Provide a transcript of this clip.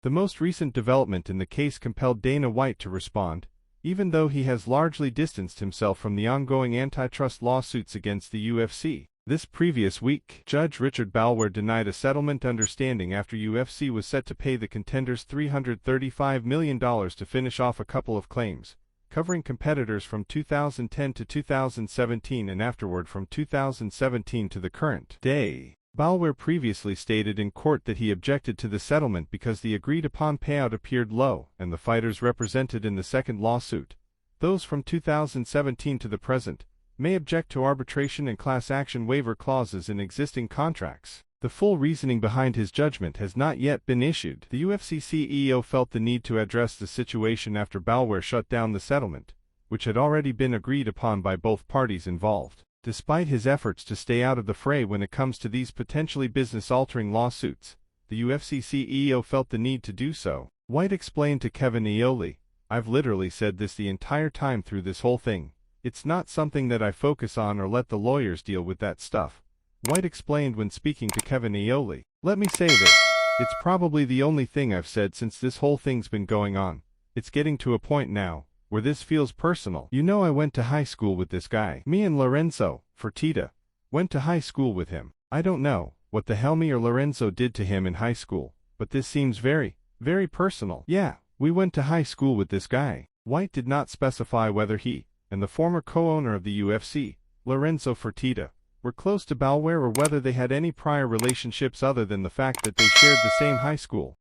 The most recent development in the case compelled Dana White to respond, even though he has largely distanced himself from the ongoing antitrust lawsuits against the UFC. This previous week, Judge Richard Balwer denied a settlement understanding after UFC was set to pay the contenders $335 million to finish off a couple of claims, covering competitors from 2010 to 2017 and afterward from 2017 to the current day. Balwer previously stated in court that he objected to the settlement because the agreed-upon payout appeared low, and the fighters represented in the second lawsuit, those from 2017 to the present, may object to arbitration and class action waiver clauses in existing contracts. The full reasoning behind his judgment has not yet been issued. The UFC CEO felt the need to address the situation after Balwer shut down the settlement, which had already been agreed upon by both parties involved. Despite his efforts to stay out of the fray when it comes to these potentially business-altering lawsuits, the UFC CEO felt the need to do so. White explained to Kevin Iole, "I've literally said this the entire time through this whole thing. It's not something that I focus on or let the lawyers deal with that stuff." White explained when speaking to Kevin Iole, "Let me say this. It's probably the only thing I've said since this whole thing's been going on. It's getting to a point now where this feels personal. You know, I went to high school with this guy. Me and Lorenzo Fertitta went to high school with him. I don't know what the hell me or Lorenzo did to him in high school, but this seems very, very personal. Yeah, we went to high school with this guy." White did not specify whether he and the former co-owner of the UFC, Lorenzo Fertitta, were close to Balwer or whether they had any prior relationships other than the fact that they shared the same high school.